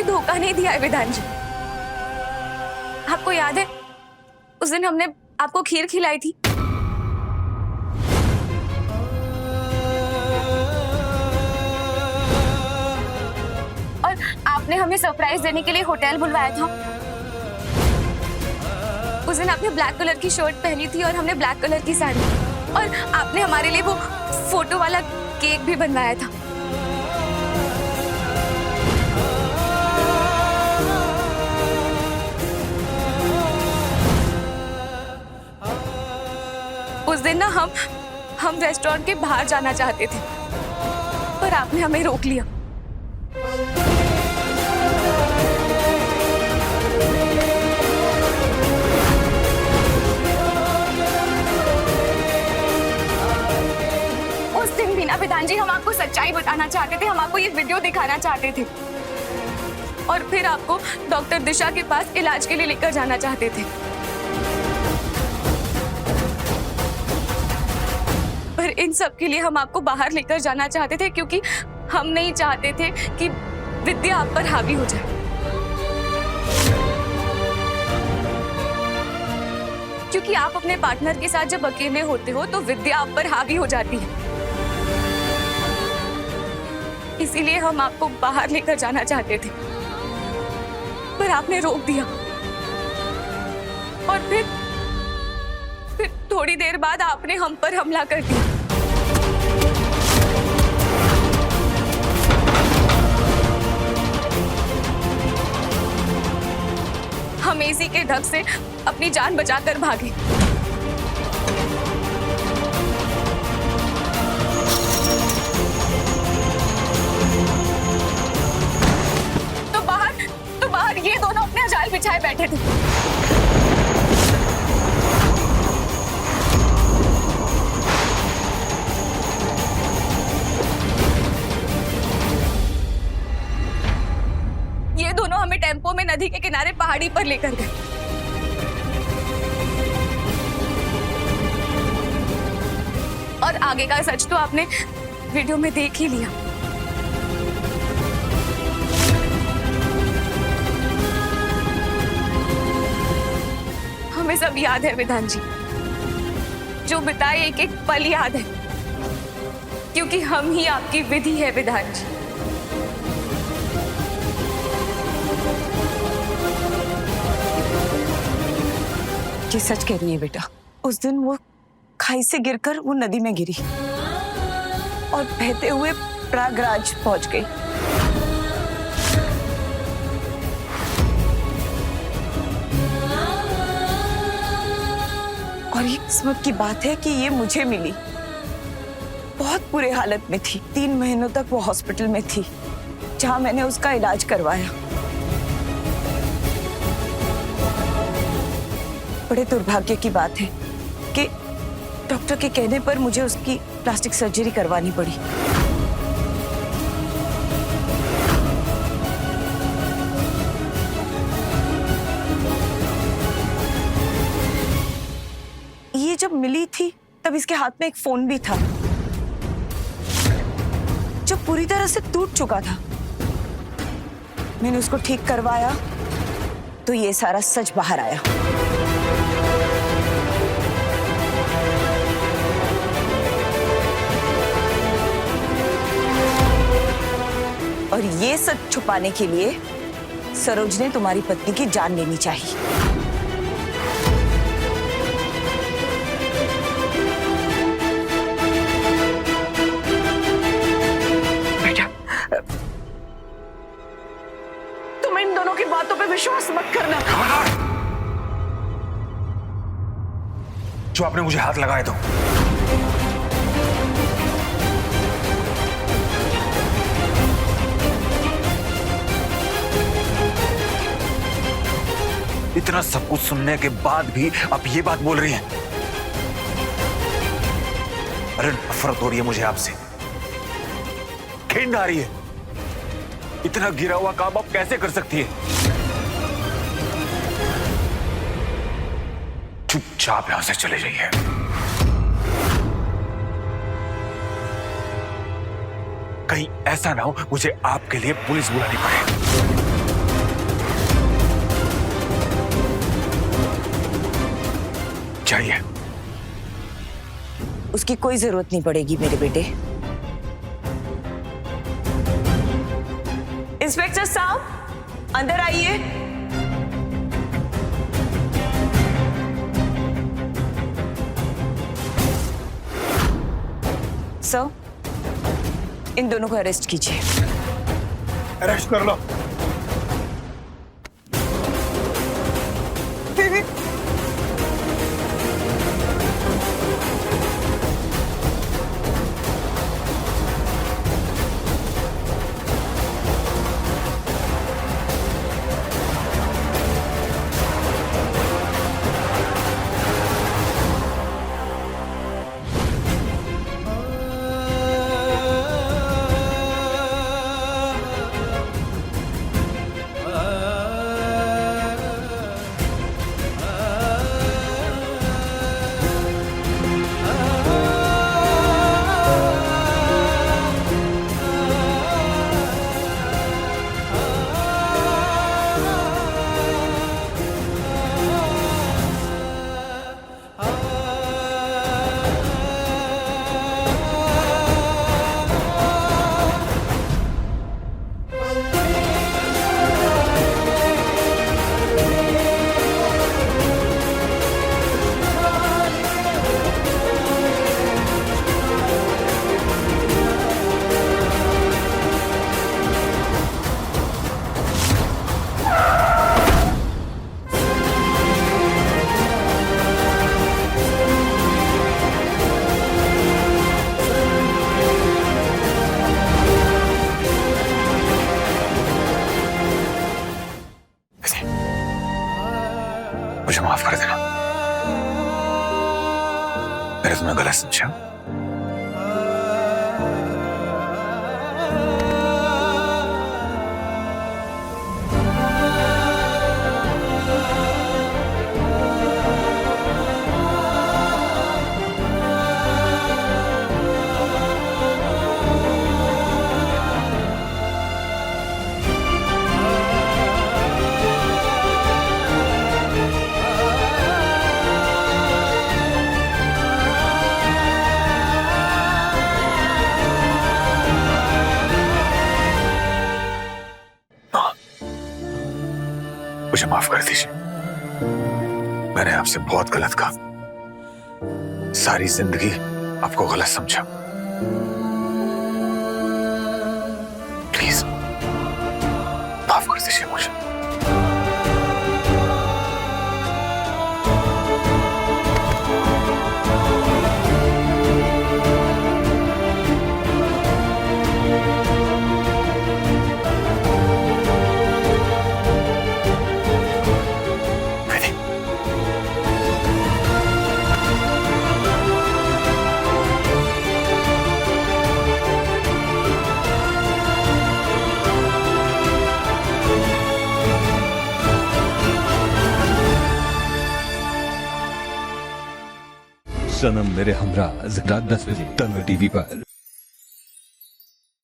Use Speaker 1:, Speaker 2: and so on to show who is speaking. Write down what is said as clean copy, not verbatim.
Speaker 1: कोई धोखा नहीं दिया है विधान जी। आपको याद है उस दिन हमने आपको खीर खिलाई थी? और आपने हमें सरप्राइज देने के लिए होटल बुलवाया था। उस दिन आपने ब्लैक कलर की शर्ट पहनी थी और हमने ब्लैक कलर की साड़ी, और आपने हमारे लिए वो फोटो वाला केक भी बनवाया था। उस दिन ना हम रेस्टोरेंट के बाहर जाना चाहते थे, पर आपने हमें रोक लिया। उस दिन भी ना विधान जी, हम आपको सच्चाई बताना चाहते थे, हम आपको ये वीडियो दिखाना चाहते थे, और फिर आपको डॉक्टर दिशा के पास इलाज के लिए लेकर जाना चाहते थे। पर इन सब के लिए हम आपको बाहर लेकर जाना चाहते थे, क्योंकि हम नहीं चाहते थे कि विद्या आप पर हावी हो जाए। क्योंकि आप अपने पार्टनर के साथ जब अकेले होते हो तो विद्या आप पर हावी हो जाती है। इसीलिए हम आपको बाहर लेकर जाना चाहते थे, पर आपने रोक दिया। और फिर थोड़ी देर बाद आपने हम पर हमला कर दिया। हम एसी के ढक से अपनी जान बचाकर भागे। तो बाहर ये दोनों अपने जाल बिछाए बैठे थे। ये दोनों हमें टेम्पो में नदी के किनारे पहाड़ी पर लेकर गए। और आगे का सच तो आपने वीडियो में देख ही लिया। हमें सब याद है विधान जी, जो बिताए एक एक पल याद है, क्योंकि हम ही आपकी विधि है विधान जी।
Speaker 2: ये सच कह रही है बेटा। उस दिन वो खाई से गिरकर वो नदी में गिरी और बहते हुए प्रयागराज पहुंच गई। और ये किस्मत की बात है कि ये मुझे मिली। बहुत बुरे हालत में थी, 3 महीनों तक वो हॉस्पिटल में थी, जहां मैंने उसका इलाज करवाया। बड़े दुर्भाग्य की बात है कि डॉक्टर के कहने पर मुझे उसकी प्लास्टिक सर्जरी करवानी पड़ी। ये जब मिली थी तब इसके हाथ में एक फोन भी था, जो पूरी तरह से टूट चुका था। मैंने उसको ठीक करवाया तो ये सारा सच बाहर आया। और ये सच छुपाने के लिए सरोज ने तुम्हारी पत्नी की जान लेनी चाहिए।
Speaker 3: बेटा, तुम इन दोनों की बातों पे विश्वास मत करना।
Speaker 4: खबरदार! जो आपने मुझे हाथ लगाए तो इतना सब कुछ सुनने के बाद भी आप ये बात बोल रही हैं? अरे नफरत हो रही है मुझे आपसे, घिन आ रही है। इतना गिरा हुआ काम आप कैसे कर सकती है? चुपचाप यहां से चले जाइए। कहीं ऐसा ना हो मुझे आपके लिए पुलिस बुलानी पड़े। चाहिए?
Speaker 2: उसकी कोई जरूरत नहीं पड़ेगी मेरे बेटे। इंस्पेक्टर साहब, अंदर आइए। सर, इन दोनों को अरेस्ट कीजिए।
Speaker 4: अरेस्ट कर लो। मुझे माफ कर देना, मैंने तुम्हें गलत समझा। मुझे माफ कर दीजिए, मैंने आपसे बहुत गलत कहा, सारी जिंदगी आपको गलत समझा। प्लीज माफ कर दीजिए मुझे।
Speaker 5: सनम मेरे हमरा रात 10 बजे तन्वी टीवी पर।